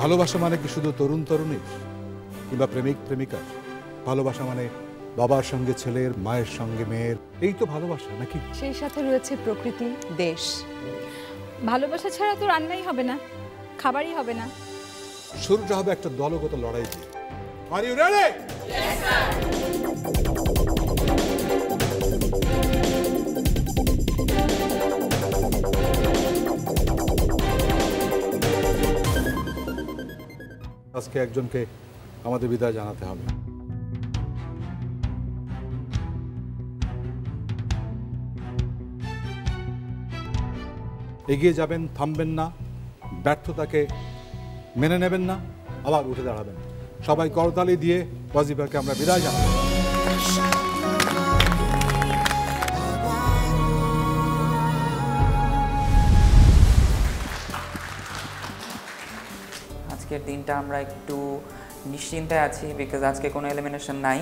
ভালোবাসা মানে কি শুধু তরুণ তরুণীর কিংবা প্রেমিক প্রেমিকার? ভালোবাসা মানে বাবার সঙ্গে ছেলের, মায়ের সঙ্গে মেয়ের, এই তো ভালোবাসা নাকি? সেই সাথে রয়েছে প্রকৃতি, দেশ। ভালোবাসা ছাড়া তো রান্নাই হবে না, খাবারই হবে না। শুরুটা হবে একটা দলগত লড়াই দিয়ে। Are you ready? Yes, sir. আজকে একজনকে আমাদের বিদায় জানাতে হবে। এগিয়ে যাবেন, থামবেন না, ব্যর্থতাকে মেনে নেবেন না, আবার উঠে দাঁড়াবেন। সবাই করতালি দিয়ে ওয়াজিফাকে আমরা বিদায় জানাই। আজকের দিনটা আমরা একটু নিশ্চিন্তায় আছি, বিকজ আজকে কোনো এলিমিনেশন নাই।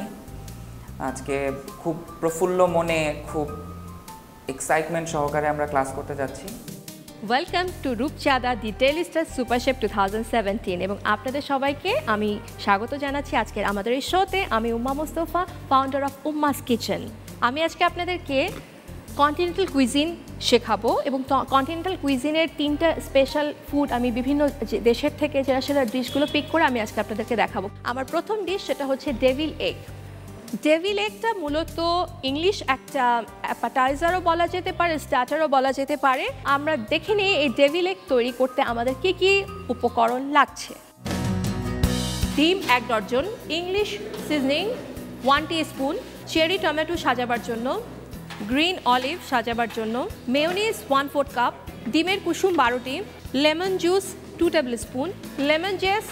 আজকে খুব প্রফুল্ল মনে, খুব এক্সাইটমেন্ট সহকারে আমরা ক্লাস করতে যাচ্ছি। ওয়েলকাম টু রূপচাঁদা দি ডেইলি স্টার সুপার শেফ 2017 এবং আপনাদের সবাইকে আমি স্বাগত জানাচ্ছি আজকের আমাদের এই শোতে। আমি উম্মা মুস্তফা, ফাউন্ডার অফ উম্মাস কিচেন। আমি আজকে আপনাদেরকে কন্টিনেন্টাল কুইজিন শেখাবো এবং কন্টিনেন্টাল কুইজিনের 3টা স্পেশাল ফুড আমি বিভিন্ন দেশের থেকে সেরা ডিশগুলো পিক করে আমি আজকে আপনাদেরকে দেখাবো। আমার প্রথম ডিশ সেটা হচ্ছে ডেভিল এগ। ডেভিল এগটা মূলত ইংলিশ একটা অ্যাপাটাইজারও বলা যেতে পারে, স্টার্টারও বলা যেতে পারে। আমরা দেখে নিই এই ডেভিল এগ তৈরি করতে আমাদের কী কী উপকরণ লাগছে। ডিম 1 dozen, English seasoning 1 teaspoon, cherry tomato সাজাবার জন্য, গ্রিন অলিভ সাজাবার জন্য, মেয়োনিজ 1/4 কাপ, ডিমের কুসুম 12টি, lemon juice 2 tablespoon, lemon zest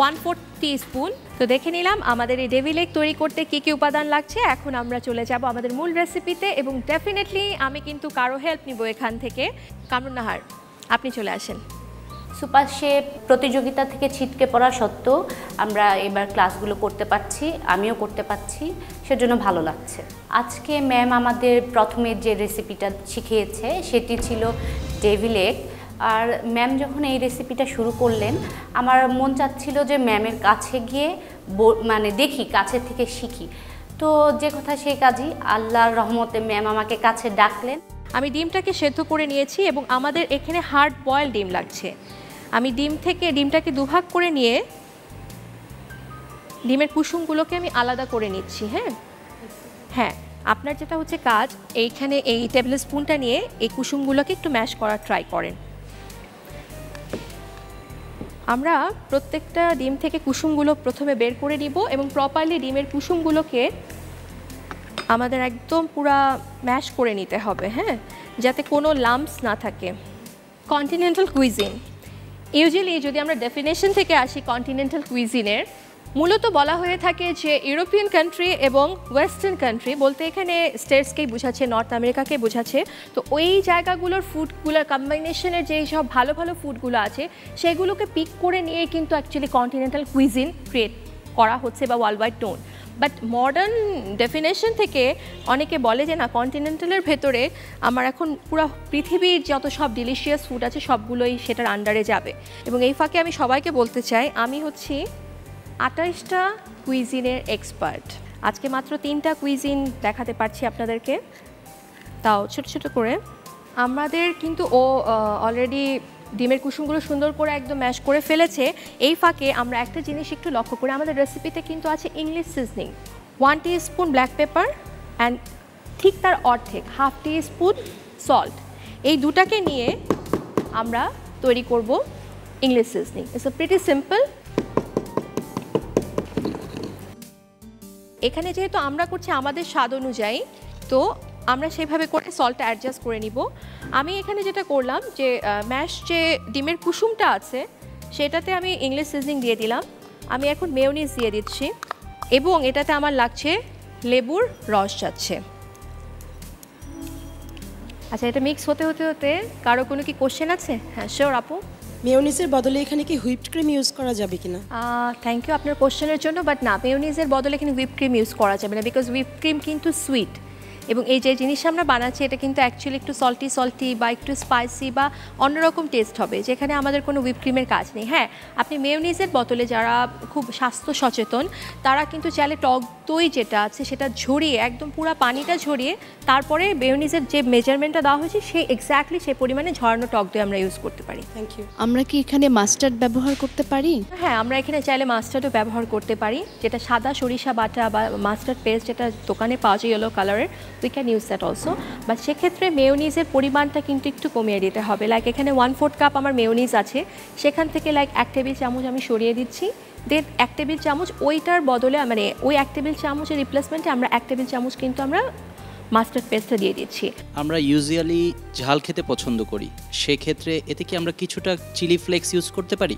1/4 teaspoon. তো দেখে নিলাম আমাদের এই ডেভিল এগ তৈরি করতে কী কী উপাদান লাগছে। এখন আমরা চলে যাব আমাদের মূল রেসিপিতে এবং ডেফিনেটলি আমি কিন্তু কারো হেল্প নিব এখান থেকে। কামরুন নাহার, আপনি চলে আসেন। সুপার শেফ প্রতিযোগিতা থেকে ছিটকে পড়া সত্ত্বেও আমরা এবার ক্লাসগুলো করতে পারছি, আমিও করতে পারছি, সেজন্য ভালো লাগছে। আজকে ম্যাম আমাদের প্রথমে যে রেসিপিটা শিখিয়েছে সেটি ছিল ডেভিল এগ। আর ম্যাম যখন এই রেসিপিটা শুরু করলেন আমার মন চাচ্ছিল যে ম্যামের কাছে গিয়ে মানে দেখি, কাছে থেকে শিখি। তো যে কথা সেই কাজই, আল্লাহর রহমতে ম্যাম আমাকে কাছে ডাকলেন। আমি ডিমটাকে সেদ্ধ করে নিয়েছি এবং আমাদের এখানে হার্ড বয়েল ডিম লাগছে। আমি ডিমটাকে দুভাগ করে নিয়ে ডিমের কুসুমগুলোকে আমি আলাদা করে নিচ্ছি। হ্যাঁ, আপনার যেটা হচ্ছে কাজ, এইখানে এই টেবিল স্পুনটা নিয়ে এই কুসুমগুলোকে একটু ম্যাশ করার ট্রাই করেন। আমরা প্রত্যেকটা ডিম থেকে কুসুমগুলো প্রথমে বের করে নিব এবং প্রপারলি ডিমের কুসুমগুলোকে আমাদের একদম পুরা ম্যাশ করে নিতে হবে, যাতে কোনো লাম্পস না থাকে। কন্টিনেন্টাল কুইজিন, ইউজুয়ালি যদি আমরা ডেফিনেশন থেকে আসি কন্টিনেন্টাল কুইজিনের, মূলত বলা হয়ে থাকে যে ইউরোপিয়ান কান্ট্রি এবং ওয়েস্টার্ন কান্ট্রি, বলতে এখানে স্টেটসকেই বোঝাচ্ছে, নর্থ আমেরিকাকে বোঝাচ্ছে। তো ওই জায়গাগুলোর ফুডগুলোর কম্বিনেশনের যেই সব ভালো ভালো ফুডগুলো আছে সেগুলোকে পিক করে নিয়ে কিন্তু অ্যাকচুয়ালি কন্টিনেন্টাল কুইজিন ক্রিয়েট করা হচ্ছে বা world wide known. But modern definition থেকে অনেকে বলে যে না, কন্টিনেন্টালের ভেতরে আমার এখন পুরো পৃথিবীর যত সব ডিলিশিয়াস ফুড আছে সবগুলোই সেটার আন্ডারে যাবে। এবং এই ফাঁকে আমি সবাইকে বলতে চাই, আমি হচ্ছি 28টা কুইজিনের এক্সপার্ট। আজকে মাত্র 3টা কুইজিন দেখাতে পারছি আপনাদেরকে, তাও ছোট ছোট করে। আমাদের কিন্তু ও অলরেডি ডিমের কুসুমগুলো সুন্দর করে একদম ম্যাশ করে ফেলেছে। এই ফাঁকে আমরা একটা জিনিস একটু লক্ষ্য করি, আমাদের রেসিপিতে কিন্তু আছে English seasoning 1 teaspoon black pepper and ঠিক তার অর্ধেক 1/2 টিস্পুন সল্ট। এই দুটাকে নিয়ে আমরা তৈরি করব English seasoning. It's pretty simple. এখানে যেহেতু আমরা করছি আমাদের স্বাদ অনুযায়ী, তো আমরা সেভাবে করে সল্টটা অ্যাডজাস্ট করে নিব। আমি এখানে যেটা করলাম যে ম্যাশ যে ডিমের কুসুমটা আছে সেটাতে আমি ইংলিশ সিজনিং দিয়ে দিলাম। আমি এখন মেয়োনিজ দিয়ে দিচ্ছি এবং এটাতে আমার লাগছে লেবুর রস যাচ্ছে। আচ্ছা, এটা মিক্স হতে হতে হতে কারো কোনো কি কোশ্চেন আছে? হ্যাঁ, শিওর আপু। মেয়োনিজের বদলে এখানে কি হুইপড ক্রিম ইউজ করা যাবে কিনা? থ্যাংক ইউ আপনার কোশ্চেনের জন্য, বাট না, মেয়োনিজের বদলে এখানে হুইপ ক্রিম ইউজ করা যাবে না, বিকজ হুইপ ক্রিম কিন্তু সুইট এবং এই যে জিনিসটা আমরা বানাচ্ছি এটা কিন্তু অ্যাকচুয়ালি একটু সল্টি বা একটু স্পাইসি বা অন্যরকম টেস্ট হবে, যেখানে আমাদের কোনো হুইপ ক্রিমের কাজ নেই। হ্যাঁ, আপনি মেয়োনিজের বোতলে যারা খুব স্বাস্থ্য সচেতন তারা কিন্তু চাইলে টক দই যেটা আছে সেটা ঝরিয়ে একদম পুরো পানিটা ঝরিয়ে তারপরে মেয়োনিজের যে মেজারমেন্টটা দেওয়া হয়েছে সেই এক্স্যাক্টলি সেই পরিমাণে ঝরানো টক দই আমরা ইউজ করতে পারি। Thank you. আমরা কি এখানে মাস্টার্ড ব্যবহার করতে পারি? হ্যাঁ, আমরা এখানে চাইলে মাস্টার্ডও ব্যবহার করতে পারি, যেটা সাদা সরিষা বাটা বা মাস্টার্ড পেস্ট যেটা দোকানে পাওয়া যায় ইয়েলো কালারের, we can use that also. But সেক্ষেত্রে মেয়োনিজের পরিমাণটা কিন্তু একটু কমিয়ে দিতে হবে। লাইক এখানে 1/4 কাপ আমার মেয়োনিজ আছে, সেখান থেকে লাইক 1 টেবিল চামচ আমি সরিয়ে দিচ্ছি, দেন 1 টেবিল চামচ ওইটার বদলে মানে ওই 1 টেবিল চামচের রিপ্লেসমেন্টে আমরা 1 টেবিল চামচ কিন্তু আমরা মাস্টার্ড পেস্টটা দিয়ে দিচ্ছি। আমরা ইউজুয়ালি ঝাল খেতে পছন্দ করি, সেক্ষেত্রে এতে কি আমরা কিছুটা চিলি ফ্লেক্স ইউজ করতে পারি?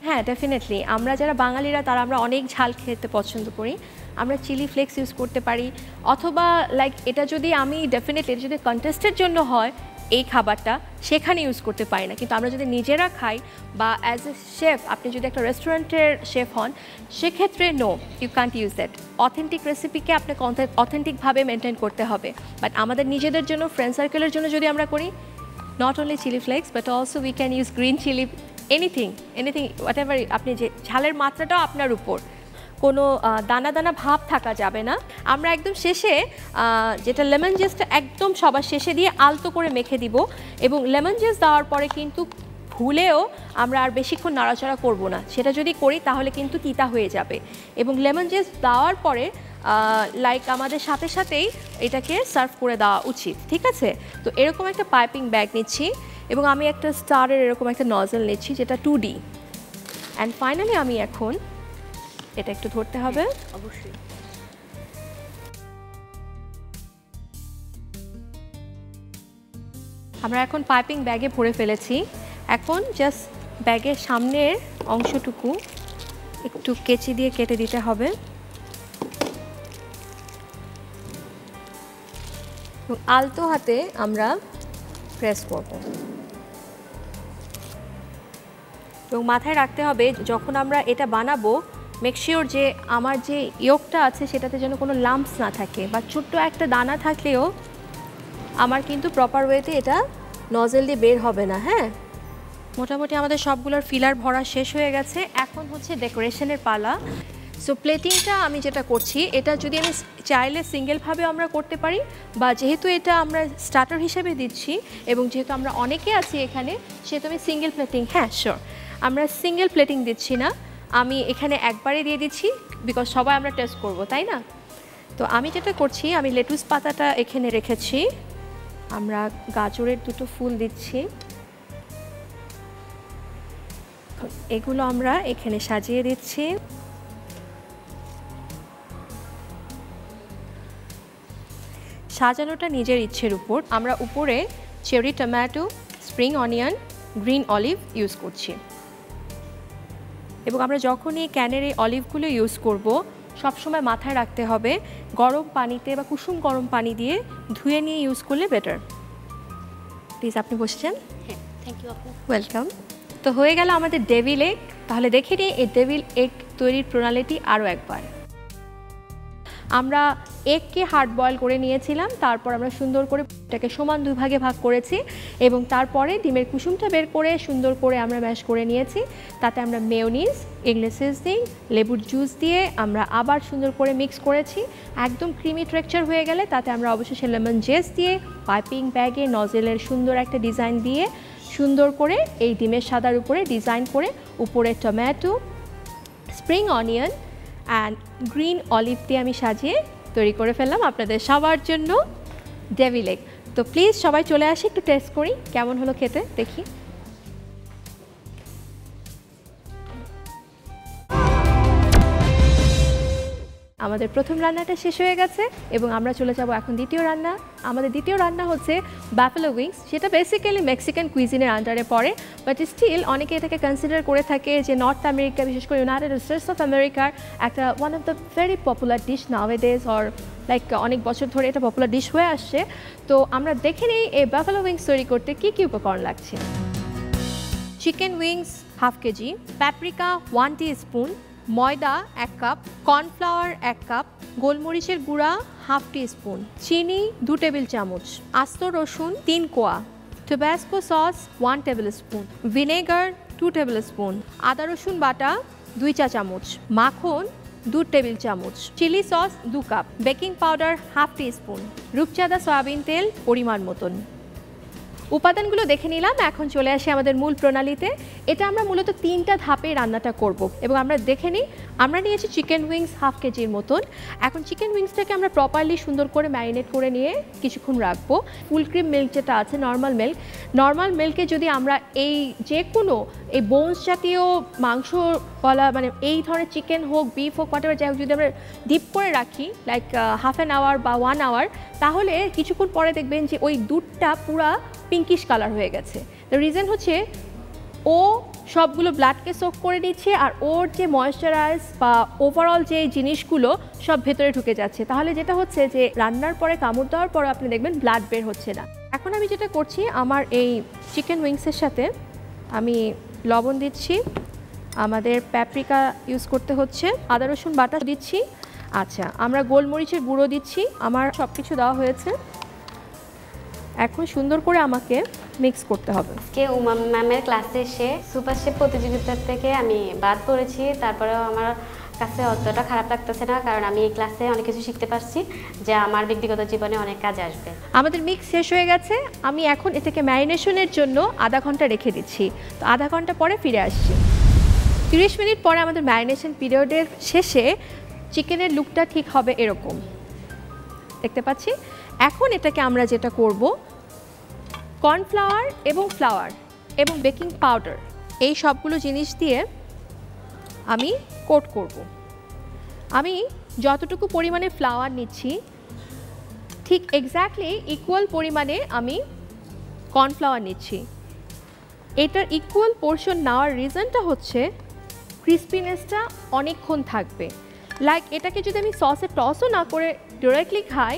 হ্যাঁ, ডেফিনেটলি। আমরা যারা বাঙালিরা তারা আমরা অনেক ঝাল খেতে পছন্দ করি, আমরা চিলি ফ্লেক্স ইউজ করতে পারি। অথবা লাইক এটা যদি আমি ডেফিনেটলি এটা যদি কন্টেস্টের জন্য হয় এই খাবারটা সেখানে ইউজ করতে পারি না, কিন্তু আমরা যদি নিজেরা খাই বা অ্যাজ এ শেফ আপনি যদি একটা রেস্টুরেন্টের শেফ হন সেক্ষেত্রে no, you can't use that. Authentic রেসিপিকে আপনাকে অথেন্টিকভাবে মেনটেন করতে হবে। বাট আমাদের নিজেদের জন্য, ফ্রেন্ড সার্কেলের জন্য যদি আমরা করি, not only chilli flakes but also we can use green chilli, anything whatever. আপনি যে ঝালের মাত্রাটাও আপনার উপর, কোনো দানা দানা ভাব থাকা যাবে না। আমরা একদম শেষে যেটা লেমন জেসটা একদম সবার শেষে দিয়ে আলতো করে মেখে দিব, এবং লেমন জেস দেওয়ার পরে কিন্তু ভুলেও আমরা আর বেশিক্ষণ নাড়াচাড়া করব না, সেটা যদি করি তাহলে কিন্তু তিতা হয়ে যাবে। এবং লেমন জেস দেওয়ার পরে লাইক আমাদের সাথে সাথেই এটাকে সার্ভ করে দেওয়া উচিত, ঠিক আছে? তো এরকম একটা পাইপিং ব্যাগ নিচ্ছি এবং আমি একটা স্টারের এরকম একটা নজল নিচ্ছি যেটা 2D। অ্যান্ড ফাইনালি আমি এখন এটা একটু ধরতে হবে, অবশ্যই। আমরা এখন পাইপিং ব্যাগে ভরে ফেলেছি। এখন জাস্ট ব্যাগের সামনের অংশটুকু একটু কেচি দিয়ে কেটে দিতে হবে এবং আলতো হাতে আমরা প্রেস করব। এবং মাথায় রাখতে হবে যখন আমরা এটা বানাবো মেক শিওর যে আমার যে ইয়োগটা আছে সেটাতে যেন কোনো লাম্পস না থাকে, বা ছোট্ট একটা দানা থাকলেও আমার কিন্তু প্রপার ওয়েতে এটা নজেল দিয়ে বের হবে না। হ্যাঁ, মোটামুটি আমাদের সবগুলোর ফিলার ভরা শেষ হয়ে গেছে। এখন হচ্ছে ডেকোরেশনের পালা। সো প্লেটিংটা আমি যেটা করছি এটা যদি আমি চাইলে সিঙ্গেলভাবে আমরা করতে পারি, বা যেহেতু এটা আমরা স্টার্টার হিসেবে দিচ্ছি এবং যেহেতু আমরা অনেকে আছি এখানে সেহেতু আমি সিঙ্গেল প্লেটিং, হ্যাঁ শিওর, আমরা সিঙ্গেল প্লেটিং দিচ্ছি না, আমি এখানে একবারে দিয়ে দিচ্ছি বিকজ সবাই আমরা টেস্ট করব, তাই না? তো আমি যেটা করছি আমি লেটুস পাতাটা এখানে রেখেছি, আমরা গাজরের 2টো ফুল দিচ্ছি, এগুলো আমরা এখানে সাজিয়ে দিচ্ছি। সাজানোটা নিজের ইচ্ছের উপর। আমরা উপরে cherry tomato, spring onion, green olive use করছি। এবং আমরা যখনই ক্যানের এই অলিভগুলো ইউজ করব সবসময় মাথায় রাখতে হবে গরম পানিতে বা কুসুম গরম পানি দিয়ে ধুয়ে নিয়ে ইউজ করলে বেটার। প্লিজ আপনি বসছেন? হ্যাঁ, থ্যাংক ইউ আপু। ওয়েলকাম। তো হয়ে গেল আমাদের ডেভিল এগ। তাহলে দেখে নিই এই ডেভিল এগ তৈরির প্রণালীটি আরও একবার। আমরা এগকে হার্ড বয়েল করে নিয়েছিলাম, তারপর আমরা সুন্দর করে এটাকে সমান 2 ভাগে ভাগ করেছি এবং তারপরে ডিমের কুসুমটা বের করে সুন্দর করে আমরা ম্যাশ করে নিয়েছি। তাতে আমরা মেয়োনিজ, ইংলিশ সিজনিং, লেবুর জুস দিয়ে আমরা আবার সুন্দর করে মিক্স করেছি। একদম ক্রিমি টেক্সচার হয়ে গেলে তাতে আমরা অবশ্যই লেমন জেস দিয়ে পাইপিং ব্যাগে নজেলের সুন্দর একটা ডিজাইন দিয়ে সুন্দর করে এই ডিমের সাদার উপরে ডিজাইন করে উপরে tomato, spring onion and green olive দিয়ে আমি সাজিয়ে তৈরি করে ফেললাম আপনাদের সবার জন্য ডেভিল এগ। তো প্লিজ সবাই চলে আসি, একটু টেস্ট করি কেমন হলো খেতে, দেখি। আমাদের প্রথম রান্নাটা শেষ হয়ে গেছে এবং আমরা চলে যাব এখন দ্বিতীয় রান্না। আমাদের দ্বিতীয় রান্না হচ্ছে বাফেলো উইংস, যেটা বেসিক্যালি মেক্সিকান কুইজিনের আন্ডারে পড়ে, বাট স্টিল অনেকে এটাকে কনসিডার করে থাকে যে নর্থ আমেরিকা, বিশেষ করে ইউনাইটেড স্টেটস অফ আমেরিকার একটা one of the very popular dish nowadays, or like অনেক বছর ধরে এটা পপুলার ডিশ হয়ে আসছে। তো আমরা দেখে নিই এই বাফেলো উইংস তৈরি করতে কী কী উপকরণ লাগছে। Chicken wings 1/2 KG, paprika 1 teaspoon, ময়দা 1 কাপ, কর্নফ্লাওয়ার 1 কাপ, গোলমরিচের গুঁড়া হাফ টিস্পুন, চিনি 2 টেবিল চামচ, আস্ত রসুন 3 কোয়া, Tabasco sauce 1 tablespoon, vinegar 2 tablespoon, আদা রসুন বাটা 2 চা চামচ, মাখন 2 টেবিল চামচ, chilli sauce 2 cup, baking powder half teaspoon, Rupchanda soybean তেল পরিমাণ মতন। উপাদানগুলো দেখে নিলাম, এখন চলে আসি আমাদের মূল প্রণালীতে। এটা আমরা মূলত 3টা ধাপে রান্নাটা করব এবং আমরা দেখে নিই। আমরা নিয়েছি চিকেন উইংস হাফ কেজির মতন। এখন চিকেন উইংসটাকে আমরা প্রপারলি সুন্দর করে ম্যারিনেট করে নিয়ে কিছুক্ষণ রাখবো। ফুল ক্রিম মিল্ক যেটা আছে, নর্মাল মিল্কে যদি আমরা এই যে কোনো এই বোনস জাতীয় মাংস বলা মানে এই ধরনের চিকেন হোক, বিফ হোক, হোয়াটএভার যাই হোক, যদি আমরা ডিপ করে রাখি লাইক হাফ অ্যান আওয়ার বা 1 আওয়ার, তাহলে কিছুক্ষণ পরে দেখবেন যে ওই দুধটা পুরা পিঙ্কিশ কালার হয়ে গেছে। দ্য রিজন হচ্ছে ও সবগুলো ব্লাডকে সোক করে নিচ্ছে আর ওর যে ময়েশ্চারাইজ বা ওভারঅল যে জিনিসগুলো সব ভেতরে ঢুকে যাচ্ছে। তাহলে যেটা হচ্ছে যে রান্নার পরে কামড় দেওয়ার পরে আপনি দেখবেন ব্লাড বের হচ্ছে না। এখন আমি যেটা করছি, আমার এই চিকেন উইংসের সাথে আমি লবণ দিচ্ছি, আমাদের প্যাপ্রিকা ইউজ করতে হচ্ছে, আদা রসুন বাটা দিচ্ছি, আচ্ছা আমরা গোলমরিচের গুঁড়ো দিচ্ছি। আমার সব কিছু দেওয়া হয়েছে, এখন সুন্দর করে আমাকে মিক্স করতে হবে। আজকে উমা ম্যামের ক্লাসে এসে সুপার শেফ প্রতিযোগিতার থেকে আমি বাদ পড়েছি, তারপরেও আমার কাছে অতটা খারাপ লাগতেছে না, কারণ আমি এই ক্লাসে অনেক কিছু শিখতে পারছি যা আমার ব্যক্তিগত জীবনে অনেক কাজে আসবে। আমাদের মিক্স শেষ হয়ে গেছে, আমি এখন এটাকে ম্যারিনেশনের জন্য আধা ঘন্টা রেখে দিচ্ছি। তো আধা ঘন্টা পরে ফিরে আসছি। 30 মিনিট পরে আমাদের ম্যারিনেশন পিরিয়ডের শেষে চিকেনের লুকটা ঠিক হবে এরকম দেখতে পাচ্ছি। এখন এটাকে আমরা যেটা করব, কর্নফ্লাওয়ার এবং ফ্লাওয়ার এবং বেকিং পাউডার এই সবগুলো জিনিস দিয়ে আমি কোট করব। আমি যতটুকু পরিমাণে ফ্লাওয়ার নিচ্ছি ঠিক এক্স্যাক্টলি ইকুয়াল পরিমাণে আমি কর্নফ্লাওয়ার নিচ্ছি। এটার ইকুয়াল পোর্শন নেওয়ার রিজনটা হচ্ছে ক্রিস্পিনেসটা অনেকক্ষণ থাকবে। লাইক এটাকে যদি আমি সসে টসও না করে ডিরেক্টলি খাই,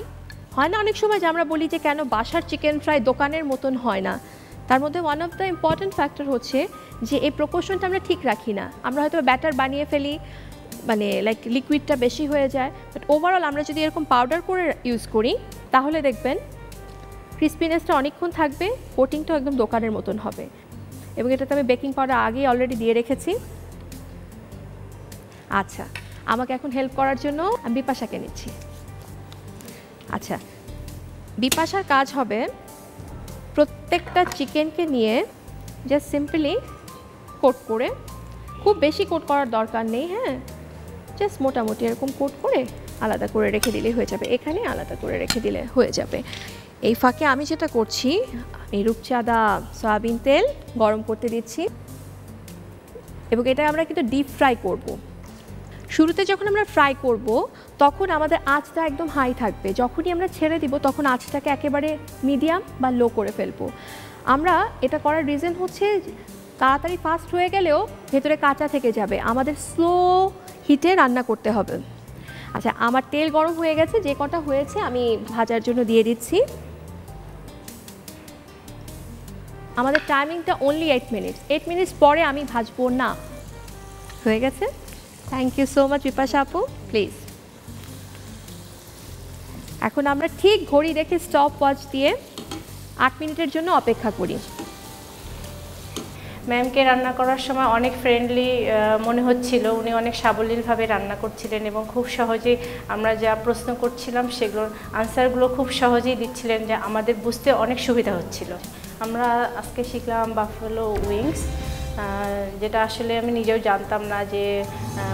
হয় না অনেক সময় যে আমরা বলি যে কেন বাসার চিকেন ফ্রাই দোকানের মতন হয় না, তার মধ্যে one of the important factor হচ্ছে যে এই প্রপোর্শনটা আমরা ঠিক রাখি না। আমরা হয়তো ব্যাটার বানিয়ে ফেলি, মানে লাইক লিকুইডটা বেশি হয়ে যায়, বাট ওভারঅল আমরা যদি এরকম পাউডার করে ইউজ করি তাহলে দেখবেন ক্রিস্পিনেসটা অনেকক্ষণ থাকবে, কোটিংটাও একদম দোকানের মতন হবে। এবং এটাতে আমি বেকিং পাউডার আগেই অলরেডি দিয়ে রেখেছি। আচ্ছা, আমাকে এখন হেল্প করার জন্য আমি বিপাশাকে নিচ্ছি। আচ্ছা, বিপাশার কাজ হবে প্রত্যেকটা চিকেনকে নিয়ে জাস্ট সিম্পলি কোট করে, খুব বেশি কোট করার দরকার নেই, হ্যাঁ, জাস্ট মোটামুটি এরকম কোট করে আলাদা করে রেখে দিলেই হয়ে যাবে, এখানে আলাদা করে রেখে দিলে হয়ে যাবে। এই ফাঁকে আমি যেটা করছি, এই রূপচাঁদা সয়াবিন তেল গরম করতে দিচ্ছি এবং এটা আমরা কিন্তু ডিপ ফ্রাই করব। শুরুতে যখন আমরা ফ্রাই করব তখন আমাদের আঁচটা একদম হাই থাকবে, যখনই আমরা ছেড়ে দিব তখন আঁচটাকে একেবারে মিডিয়াম বা লো করে ফেলবো। আমরা এটা করার রিজন হচ্ছে তাড়াতাড়ি ফাস্ট হয়ে গেলেও ভেতরে কাঁচা থেকে যাবে, আমাদের স্লো হিটে রান্না করতে হবে। আচ্ছা, আমার তেল গরম হয়ে গেছে, যে কটা হয়েছে আমি ভাজার জন্য দিয়ে দিচ্ছি। আমাদের টাইমিংটা অনলি 8 মিনিটস, 8 মিনিটস পরে আমি ভাজবো না। হয়ে গেছে, thank you so much Bipasha আপু, প্লিজ। এখন আমরা ঠিক ঘড়ি দেখে স্টপ ওয়াচ দিয়ে 8 মিনিটের জন্য অপেক্ষা করি। ম্যামকে রান্না করার সময় অনেক ফ্রেন্ডলি মনে হচ্ছিল, উনি অনেক সাবলীলভাবে রান্না করছিলেন এবং খুব সহজেই আমরা যা প্রশ্ন করছিলাম সেগুলোর আনসারগুলো খুব সহজেই দিচ্ছিলেন, যা আমাদের বুঝতে অনেক সুবিধা হচ্ছিল। আমরা আজকে শিখলাম বাফেলো উইংস, যেটা আসলে আমি নিজেও জানতাম না যে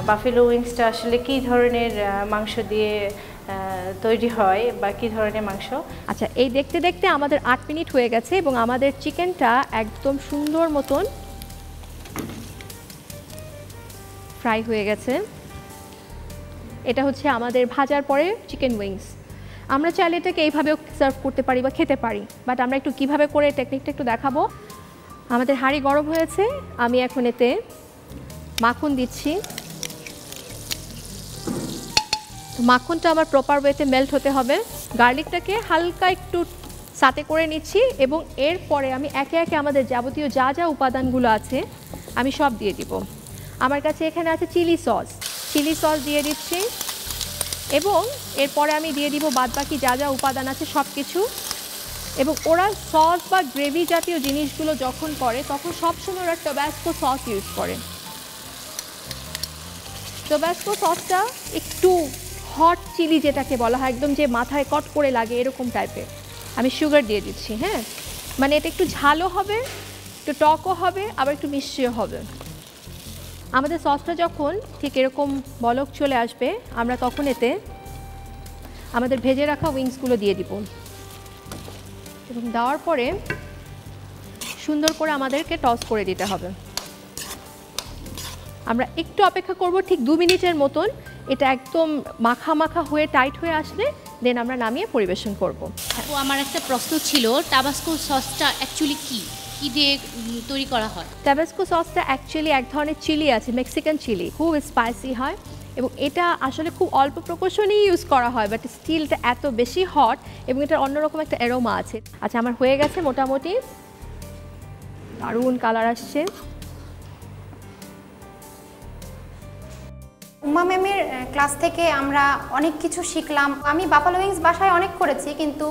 বাফেলো উইংসটা আসলে কী ধরনের মাংস দিয়ে তৈরি হয় বা কী ধরনের মাংস। আচ্ছা, এই দেখতে দেখতে আমাদের 8 মিনিট হয়ে গেছে এবং আমাদের চিকেনটা একদম সুন্দর মতন ফ্রাই হয়ে গেছে। এটা হচ্ছে আমাদের ভাজার পরে চিকেন উইংস। আমরা চাইলে এটাকে এইভাবেও সার্ভ করতে পারি বা খেতে পারি, বাট আমরা একটু কীভাবে করে টেকনিকটা একটু দেখাবো। আমাদের হাঁড়ি গরম হয়েছে, আমি এখন এতে মাখন দিচ্ছি। মাখনটা আমার প্রপার ওয়েতে মেল্ট হতে হবে। গার্লিকটাকে হালকা একটু সাথে করে নিচ্ছি এবং এরপরে আমি একে একে আমাদের যাবতীয় যা যা উপাদানগুলো আছে আমি সব দিয়ে দিব। আমার কাছে এখানে আছে চিলি সস দিয়ে দিচ্ছি এবং এরপরে আমি দিয়ে দিব বাদবাকি যা যা উপাদান আছে সব কিছু। এবং ওরা সস বা গ্রেভি জাতীয় জিনিসগুলো যখন করে তখন সবসময় ওরা ট্যাবাস্কো সস ইউজ করে। ট্যাবাস্কো সসটা একটু হট চিলি যেটাকে বলা হয়, একদম যে মাথায় কট করে লাগে এরকম টাইপের। আমি সুগার দিয়ে দিচ্ছি, হ্যাঁ, মানে এটা একটু ঝালও হবে, একটু টকও হবে, আবার একটু মিষ্টিও হবে। আমাদের সসটা যখন ঠিক এরকম বলক চলে আসবে আমরা তখন এতে আমাদের ভেজে রাখা উইংসগুলো দিয়ে দিব এবং দেওয়ার পরে সুন্দর করে আমাদেরকে টস করে দিতে হবে। আমরা একটু অপেক্ষা করব ঠিক 2 মিনিটের মতন, এটা একদম মাখা মাখা হয়ে টাইট হয়ে আসলে দেন আমরা নামিয়ে পরিবেশন করব। ও আমার একটা প্রশ্ন ছিল, টাবাস্কো সসটা অ্যাকচুয়ালি কি দিয়ে তৈরি করা হয়? টাবাস্কো সসটা অ্যাকচুয়ালি এক ধরনের চিলি আছে, মেক্সিকান চিলি, খুব স্পাইসি হয় এবং এটা আসলে খুব অল্প প্রপোর্শনেই ইউজ করা হয়, বাট স্টিলটা এত বেশি হট এবং এটার অন্যরকম একটা অ্যারোমা আছে। আচ্ছা, আমার হয়ে গেছে মোটামুটি, দারুণ কালার আসছে। উম্মা ম্যামের ক্লাস থেকে আমরা অনেক কিছু শিখলাম। আমি বাফালো উইংস বাসায় অনেক করেছি, কিন্তু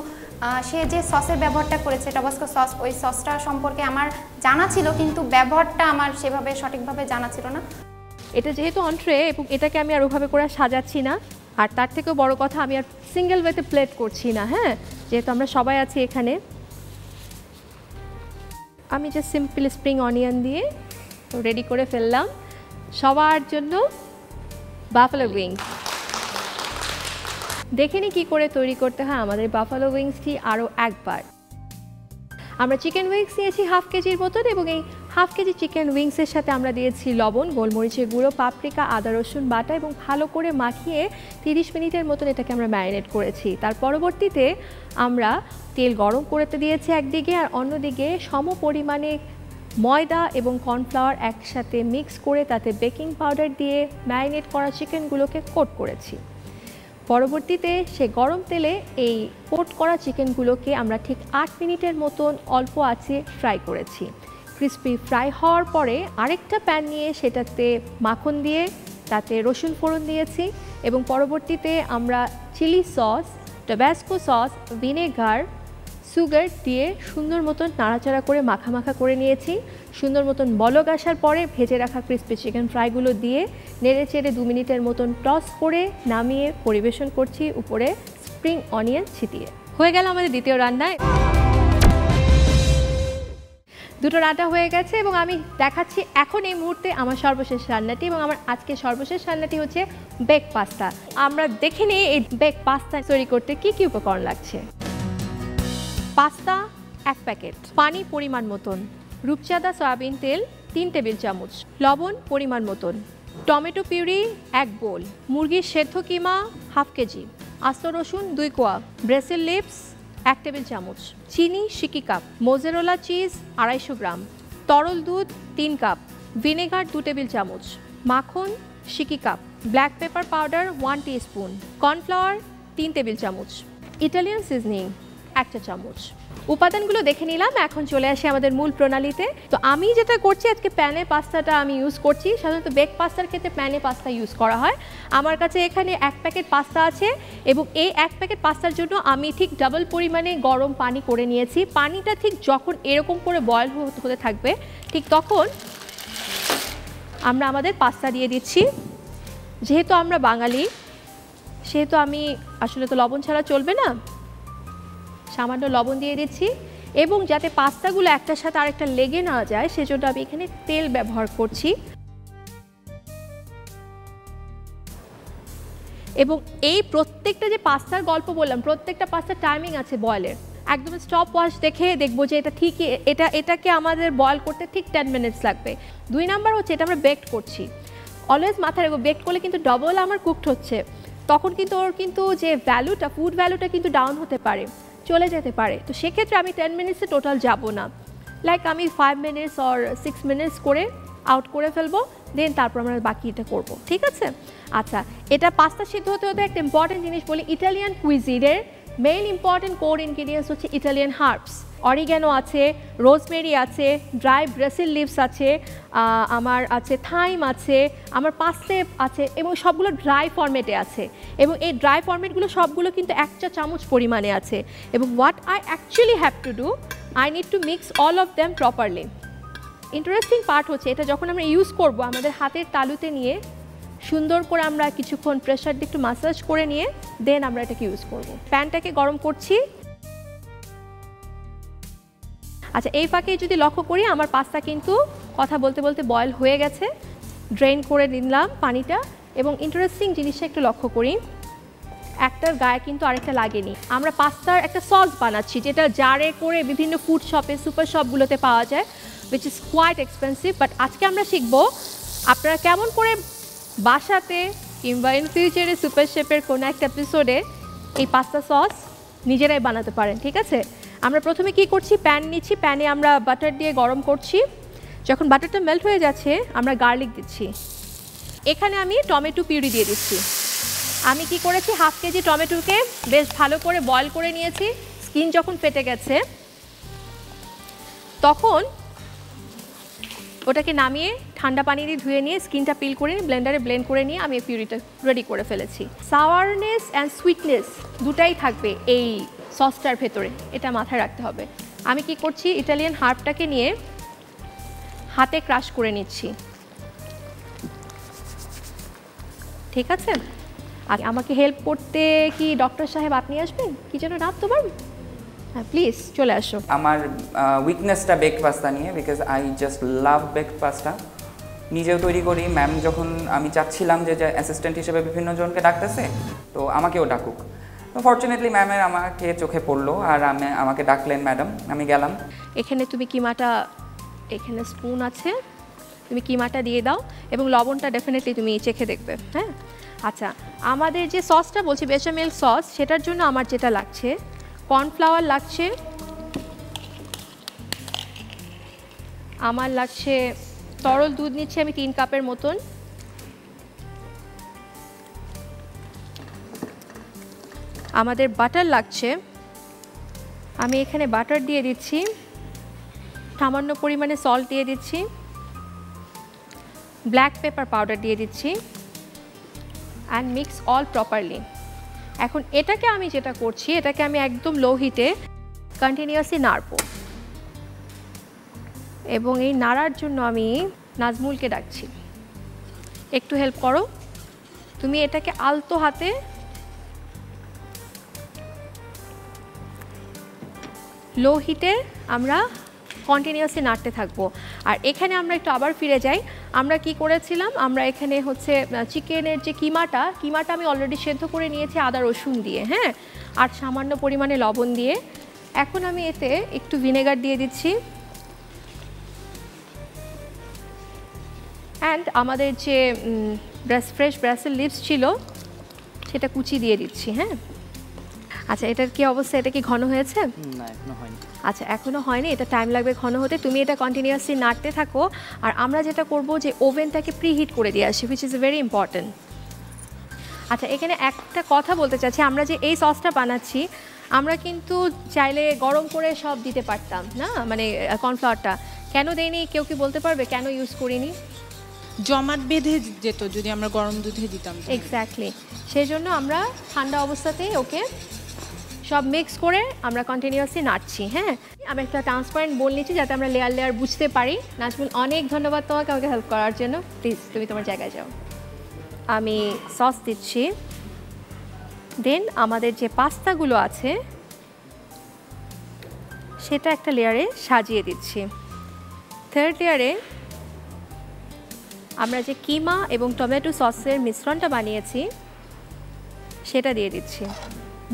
সে যে সসের ব্যবহারটা করেছে টাবাস্কো সস, ওই সসটা সম্পর্কে আমার জানা ছিল কিন্তু ব্যবহারটা আমার সেভাবে সঠিকভাবে জানা ছিল না। এটা যেহেতু অন্ট্রে এবং এটাকে আমি আর ওভাবে করে সাজাচ্ছি না, আর তার থেকেও বড় কথা আমি আর সিঙ্গেল ওয়েতে প্লেট করছি না, হ্যাঁ, যেহেতু আমরা সবাই আছি এখানে। আমি যে সিম্পল স্প্রিং অনিয়ন দিয়ে রেডি করে ফেললাম সবার জন্য বাফালো উইংস। দেখে নি কী করে তৈরি করতে হয় আমাদের বাফালো উইংসটি আরও একবার। আমরা চিকেন উইংস নিয়েছি 1/2 কেজির মতন এবং এই 1/2 কেজি চিকেন উইংসের সাথে আমরা দিয়েছি লবণ, গোলমরিচের গুঁড়ো, পাপরিকা, আদা রসুন বাটা এবং ভালো করে মাখিয়ে 30 মিনিটের মতন এটাকে আমরা ম্যারিনেট করেছি। তার পরবর্তীতে আমরা তেল গরম করতে দিয়েছি একদিকে, আর অন্যদিকে সম পরিমাণে ময়দা এবং কর্নফ্লাওয়ার একসাথে মিক্স করে তাতে বেকিং পাউডার দিয়ে ম্যারিনেট করা চিকেনগুলোকে কোট করেছি। পরবর্তীতে সে গরম তেলে এই কোট করা চিকেনগুলোকে আমরা ঠিক 8 মিনিটের মতন অল্প আঁচে ফ্রাই করেছি। ক্রিস্পি ফ্রাই হওয়ার পরে আরেকটা প্যান নিয়ে সেটাতে মাখন দিয়ে তাতে রসুন ফোড়ন দিয়েছি এবং পরবর্তীতে আমরা chilli sauce, Tabasco sauce, vinegar, sugar দিয়ে সুন্দর মতন নাড়াচাড়া করে মাখা করে নিয়েছি। সুন্দর মতন বলক আসার পরে ভেজে রাখা ক্রিস্পি চিকেন ফ্রাইগুলো দিয়ে নেড়ে চেড়ে 2 মিনিটের মতন টস করে নামিয়ে পরিবেশন করছি উপরে স্প্রিং অনিয়ন ছিটিয়ে। হয়ে গেল আমাদের দ্বিতীয় রান্নায়। দুটো রান্না হয়ে গেছে এবং আমি দেখাচ্ছি এখন এই মুহূর্তে আমার সর্বশেষ রান্নাটি, এবং আমার আজকে সর্বশেষ রান্নাটি হচ্ছে বেক পাস্তা। আমরা দেখে নিই এই বেক পাস্তা তৈরি করতে কি কি উপকরণ লাগছে। পাস্তা 1 প্যাকেট, পানি পরিমাণ মতন, রূপচাঁদা সয়াবিন তেল 3 টেবিল চামচ, লবণ পরিমাণ মতন, টমেটো পিউরি 1 বোল, মুরগির সেদ্ধ কিমা 1/2 কেজি, আস্ত রসুন 2 কোয়া, ব্রেসেল লিপস 1 টেবিল চামচ, চিনি সিকি কাপ, মোজারেলা চিজ 250 গ্রাম, তরল দুধ 3 কাপ, ভিনেগার 2 টেবিল চামচ, মাখন সিকি cup, black pepper powder 1 teaspoon, cornflour 3 table চামচ, ইটালিয়ান সিজনিং 1 চা চামচ। উপাদানগুলো দেখে নিলাম, এখন চলে আসি আমাদের মূল প্রণালীতে। তো আমি যেটা করছি আজকে প্যানে পাস্তাটা আমি ইউজ করছি। সাধারণত বেক পাস্তার ক্ষেত্রে প্যানে পাস্তা ইউজ করা হয়। আমার কাছে এখানে 1 প্যাকেট পাস্তা আছে এবং এই 1 প্যাকেট পাস্তার জন্য আমি ঠিক ডাবল পরিমাণে গরম পানি করে নিয়েছি। পানিটা ঠিক যখন এরকম করে বয়েল হতে থাকবে ঠিক তখন আমরা আমাদের পাস্তা দিয়ে দিচ্ছি। যেহেতু আমরা বাঙালি সেহেতু আমি আসলে তো লবণ ছাড়া চলবে না, সামান্য লবণ দিয়ে দিচ্ছি এবং যাতে পাস্তাগুলো একটার সাথে আরেকটা লেগে না যায় সেজন্য আমি এখানে তেল ব্যবহার করছি। এবং এই প্রত্যেকটা যে পাস্তার গল্প বললাম, প্রত্যেকটা পাস্তার টাইমিং আছে বয়েলের। একদম স্টপ ওয়াচ দেখে দেখবো যে এটা ঠিকই, এটাকে আমাদের বয়েল করতে ঠিক 10 মিনিটস লাগবে। 2 নাম্বার হচ্ছে এটা আমরা বেকড করছি। অলওয়েজ মাথায় রাখবো বেকড করলে কিন্তু ডবল আমার কুকড হচ্ছে, তখন কিন্তু ওর কিন্তু যে ভ্যালুটা, ফুড ভ্যালুটা কিন্তু ডাউন হতে পারে, চলে যেতে পারে। তো সেক্ষেত্রে আমি 10 মিনিটসে টোটাল যাব না, লাইক আমি 5 মিনিটস অর 6 মিনিটস করে আউট করে ফেলবো, দেন তারপর আমরা বাকিটা করব, ঠিক আছে? আচ্ছা, এটা পাস্তা সিদ্ধ হতে হতে একটা ইম্পর্টেন্ট জিনিস বলি, ইটালিয়ান কুইজিনের মেইন ইম্পর্টেন্ট কোর ইনগ্রিডিয়েন্টস হচ্ছে ইটালিয়ান হার্বস। অরিগ্যানো আছে, রোজমেরি আছে, ড্রাই ব্রেসিল লিভস আছে, আমার আছে থাইম আছে, আমার পার্সলে আছে এবং সবগুলো ড্রাই ফরম্যাটে আছে এবং এই ড্রাই ফরম্যাটগুলো সবগুলো কিন্তু 1 চা চামচ পরিমাণে আছে এবং what I actually have to do, I need to mix all of them properly. Interesting part হচ্ছে এটা যখন আমরা ইউজ করব আমাদের হাতের তালুতে নিয়ে সুন্দর করে আমরা কিছুক্ষণ প্রেশার দিয়ে একটু মাসাজ করে নিয়ে দেন আমরা এটাকে ইউজ করব। প্যানটাকে গরম করছি। আচ্ছা, এই ফাঁকে যদি লক্ষ্য করি আমার পাস্তা কিন্তু কথা বলতে বলতে বয়েল হয়ে গেছে, ড্রেন করে নিলাম পানিটা এবং ইন্টারেস্টিং জিনিসটা একটু লক্ষ্য করি, একটার গায়ে কিন্তু আরেকটা লাগেনি। আমরা পাস্তার একটা সস বানাচ্ছি যেটা জারে করে বিভিন্ন ফুড শপে সুপার শপগুলোতে পাওয়া যায়, which is quite expensive, but আজকে আমরা শিখব আপনারা কেমন করে বাসাতে কিংবা ইন ফিউচারে সুপার শেফের কোনো একটা এপিসোডে এই পাস্তা সস নিজেরাই বানাতে পারেন। ঠিক আছে, আমরা প্রথমে কি করছি, প্যান নিচ্ছি, প্যানে আমরা বাটার দিয়ে গরম করছি। যখন বাটারটা মেল্ট হয়ে যাচ্ছে আমরা গার্লিক দিচ্ছি। এখানে আমি টমেটো পিউরি দিয়ে দিচ্ছি। আমি কি করেছি, 1/2 কেজি টমেটোকে বেশ ভালো করে বয়েল করে নিয়েছি। স্কিন যখন ফেটে গেছে তখন ওটাকে নামিয়ে ঠান্ডা পানি দিয়ে ধুয়ে নিয়ে স্কিনটা পিল করে নিয়ে ব্লেন্ডারে ব্লেন্ড করে নিয়ে আমি পিউরিটা রেডি করে ফেলেছি। সাওয়ারনেস অ্যান্ড সুইটনেস দুটাই থাকবে এই সসটার ভেতরে, এটা মাথায় রাখতে হবে। আমি কি করছি, ইটালিয়ান হার্বটাকে নিয়ে হাতে ক্রাশ করে নিচ্ছি। ঠিক আছে, আর আমাকে হেল্প করতে কি ডক্টর সাহেব আপনি আসবেন? কি যেন নাম তোমার? হ্যাঁ প্লিজ চলে আসো। আমার উইকনেসটা বেকড পাস্তা নিয়ে, because I just love baked pasta. নিজেও তৈরি করি। ম্যাম যখন আমি চাচ্ছিলাম যে অ্যাসিস্ট্যান্ট হিসেবে বিভিন্ন জনকে ডাকতেছে তো আমাকেও ডাকুক, তো ফর্চুনেটলি ম্যামের আমাকে চোখে পড়লো আর আমাকে ডাকলেন ম্যাডাম, আমি গেলাম। এখানে তুমি কিমাটা, এখানে স্পুন আছে, তুমি কিমাটা দিয়ে দাও এবং লবণটা ডেফিনেটলি তুমি চেখে দেখবে। হ্যাঁ আচ্ছা, আমাদের যে সসটা বলছি বেচামেল সস, সেটার জন্য আমার যেটা লাগছে কর্নফ্লাওয়ার লাগছে, আমার লাগছে তরল দুধ নিচ্ছি আমি 3 কাপের মতন, আমাদের বাটার লাগছে, আমি এখানে বাটার দিয়ে দিচ্ছি, সামান্য পরিমাণে সল্ট দিয়ে দিচ্ছি, ব্ল্যাক পেপার পাউডার দিয়ে দিচ্ছি অ্যান্ড মিক্স অল প্রপারলি। এখন এটাকে আমি যেটা করছি, এটাকে আমি একদম লো হিটে কন্টিনিউয়াসলি নাড়বো এবং এই নাড়ার জন্য আমি নাজমুলকে ডাকছি, একটু হেল্প করো। তুমি এটাকে আলতো হাতে লো হিটে আমরা কন্টিনিউয়াসলি নাড়তে থাকবো। আর এখানে আমরা একটু আবার ফিরে যাই, আমরা কি করেছিলাম, আমরা এখানে হচ্ছে চিকেনের যে কিমাটা আমি অলরেডি সেদ্ধ করে নিয়েছি আদা রসুন দিয়ে, হ্যাঁ, আর সামান্য পরিমাণে লবণ দিয়ে। এখন আমি এতে একটু ভিনেগার দিয়ে দিচ্ছি অ্যান্ড আমাদের যে ফ্রেশ ব্রাসেল লিভস ছিল সেটা কুচি দিয়ে দিচ্ছি। হ্যাঁ আচ্ছা, এটার কি অবস্থা, এটা কি ঘন হয়েছে? না এখনো হয়নি। আচ্ছা এখনো হয়নি, এটা টাইম লাগবে ঘন হতে। তুমি এটা কন্টিনিউয়াসলি নাড়তে থাকো আর আমরা যেটা করব যে ওভেনটাকে প্রিহিট করে দিয়ে আসি, হুইচ ইজ ভেরি ইম্পর্টেন্ট। আচ্ছা এখানে একটা কথা বলতে চাচ্ছি, আমরা যে এই সসটা বানাচ্ছি আমরা কিন্তু চাইলে গরম করে সব দিতে পারতাম না, মানে কর্নফ্লাওয়ারটা কেন দেইনি, কেউ কি বলতে পারবে কেন ইউজ করিনি? জমাট বেঁধে যেত যদি আমরা গরম দুধে দিতাম। এক্স্যাক্টলি, সেই জন্য আমরা ঠান্ডা অবস্থাতেই ওকে সব মিক্স করে আমরা কন্টিনিউয়াসলি নাড়ছি। হ্যাঁ, আমি একটা ট্রান্সপারেন্ট বোল নিচ্ছি যাতে আমরা লেয়ার লেয়ার বুঝতে পারি। নাজমুল অনেক ধন্যবাদ তোমাকে আমাকে হেল্প করার জন্য, প্লিজ তুমি তোমার জায়গায় যাও। আমি সস দিচ্ছি, দেন আমাদের যে পাস্তাগুলো আছে সেটা একটা লেয়ারে সাজিয়ে দিচ্ছি। থার্ড লেয়ারে আমরা যে কিমা এবং টমেটো সসের মিশ্রণটা বানিয়েছি সেটা দিয়ে দিচ্ছি।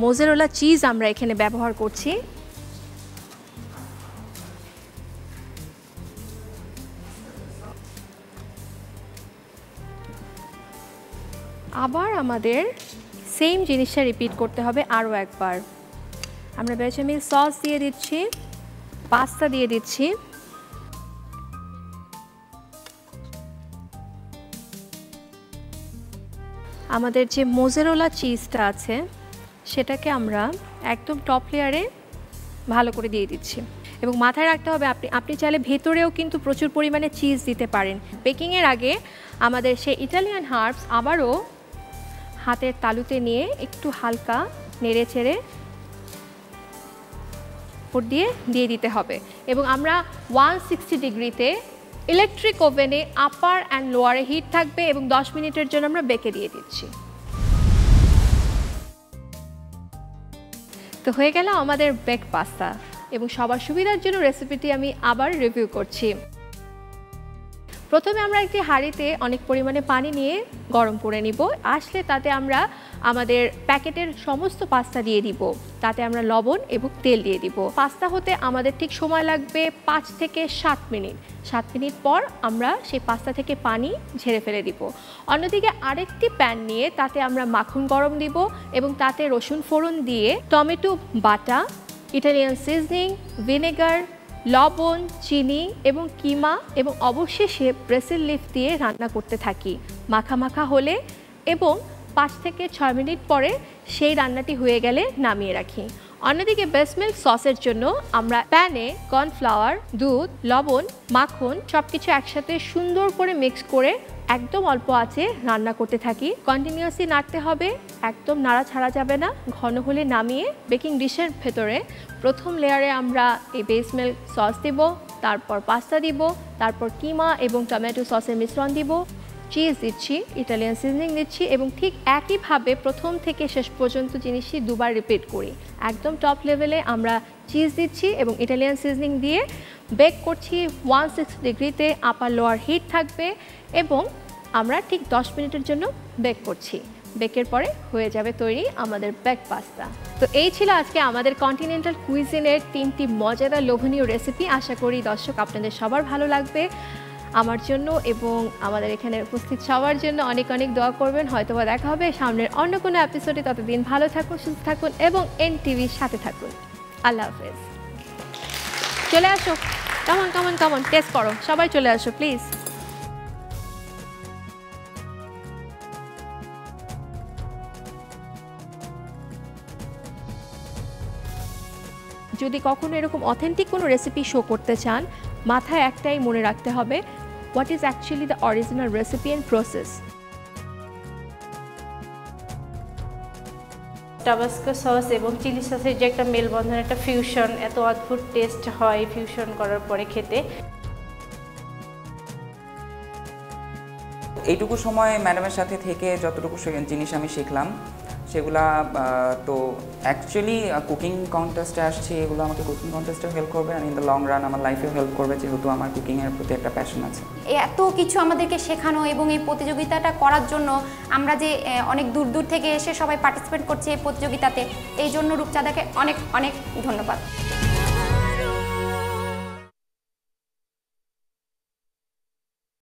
মোজারেলা চিজ আমরা এখানে ব্যবহার করছি। আবার আমাদের সেম জিনিসটা রিপিট করতে হবে আরও একবার। আমরা বেচামেল সস দিয়ে দিচ্ছি, পাস্তা দিয়ে দিচ্ছি, আমাদের যে মোজারেলা চিজটা আছে সেটাকে আমরা একদম টপ লেয়ারে ভালো করে দিয়ে দিচ্ছি। এবং মাথায় রাখতে হবে আপনি চাইলে ভেতরেও কিন্তু প্রচুর পরিমাণে চিজ দিতে পারেন। বেকিংয়ের আগে আমাদের সেই ইটালিয়ান হার্বস আবারও হাতের তালুতে নিয়ে একটু হালকা নেড়ে চেড়ে উপর দিয়ে দিতে হবে এবং আমরা 160 ডিগ্রিতে ইলেকট্রিক ওভেনে আপার অ্যান্ড লোয়ারে হিট থাকবে এবং 10 মিনিটের জন্য আমরা বেকে দিয়ে দিচ্ছি। তো হয়ে গেল আমাদের বেক পাস্তা এবং সবার সুবিধার জন্য রেসিপিটি আমি আবার রিভিউ করছি। প্রথমে আমরা একটি হাঁড়িতে অনেক পরিমাণে পানি নিয়ে গরম করে নিব। আসলে তাতে আমরা আমাদের প্যাকেটের সমস্ত পাস্তা দিয়ে দিব, তাতে আমরা লবণ এবং তেল দিয়ে দিব। পাস্তা হতে আমাদের ঠিক সময় লাগবে 5 থেকে 7 মিনিট। 7 মিনিট পর আমরা সেই পাস্তা থেকে পানি ঝেড়ে ফেলে দিব। অন্যদিকে আরেকটি প্যান নিয়ে তাতে আমরা মাখন গরম দিব এবং তাতে রসুন ফোড়ন দিয়ে টমেটো বাটা, ইটালিয়ান সিজনিং, ভিনেগার, লবণ, চিনি এবং কিমা এবং অবশেষে ব্রেসিল লিফ দিয়ে রান্না করতে থাকি। মাখা মাখা হলে এবং 5 থেকে 6 মিনিট পরে সেই রান্নাটি হয়ে গেলে নামিয়ে রাখি। অন্যদিকে বেস্ট মিল্ক সসের জন্য আমরা প্যানে কর্নফ্লাওয়ার, দুধ, লবণ, মাখন সবকিছু একসাথে সুন্দর করে মিক্স করে একদম অল্প আঁচে রান্না করতে থাকি। কন্টিনিউয়াসলি নাড়তে হবে, একদম নাড়া ছাড়া যাবে না। ঘন হলে নামিয়ে বেকিং ডিশের ভেতরে প্রথম লেয়ারে আমরা এই বেস মিল্ক সস দিব, তারপর পাস্তা দিব, তারপর কিমা এবং টমেটো সসের মিশ্রণ দিব, চিজ দিচ্ছি, ইটালিয়ান সিজনিং দিচ্ছি এবং ঠিক একইভাবে প্রথম থেকে শেষ পর্যন্ত জিনিসটি দুবার রিপিট করি। একদম টপ লেভেলে আমরা চিজ দিচ্ছি এবং ইটালিয়ান সিজনিং দিয়ে বেক করছি 160 ডিগ্রিতে, আপার লোয়ার হিট থাকবে এবং আমরা ঠিক 10 মিনিটের জন্য বেক করছি। বেকের পরে হয়ে যাবে তৈরি আমাদের বেক পাস্তা। তো এই ছিল আজকে আমাদের কন্টিনেন্টাল কুইজিনের 3টি মজাদার লোভনীয় রেসিপি। আশা করি দর্শক আপনাদের সবার ভালো লাগবে। আমার জন্য এবং আমাদের এখানে উপস্থিত সবার জন্য অনেক অনেক দোয়া করবেন। হয়তোবা দেখা হবে সামনের অন্য কোনো এপিসোডে। ততদিন ভালো থাকুন, সুস্থ থাকুন এবং NTVর সাথে থাকুন। আল্লাহ হাফেজ। চলে আসো, কামন কামন কামন, টেস্ট করো, সবাই চলে আসো প্লিজ। যদি কখনো এরকম অথেন্টিক কোনো রেসিপি শো করতে চান, মাথায় একটাই মনে রাখতে হবে, what is actually the original recipe and process. Tabasco sauce এবং চিলি সসের যে একটা মেলবন্ধন, একটা ফিউশন, এত অদ্ভুত টেস্ট হয় ফিউশন করার পরে খেতে। এইটুকু সময় ম্যাডামের সাথে থেকে যতটুকু জিনিস আমি শিখলাম সেগুলা তো অ্যাকচুয়ালি কুকিং কন্টেস্টে আসছি, এগুলো আমাকে কুকিং কন্টেস্টেও হেল্প করবে আর ইন দ্য লং রান আমার লাইফেও হেল্প করবে, যেহেতু আমার কুকিংয়ের প্রতি একটা প্যাশন আছে। এত কিছু আমাদেরকে শেখানো এবং এই প্রতিযোগিতাটা করার জন্য আমরা যে অনেক দূর দূর থেকে এসে সবাই পার্টিসিপেট করছি এই প্রতিযোগিতাতে, এই জন্য রূপচাঁদাকে অনেক অনেক ধন্যবাদ।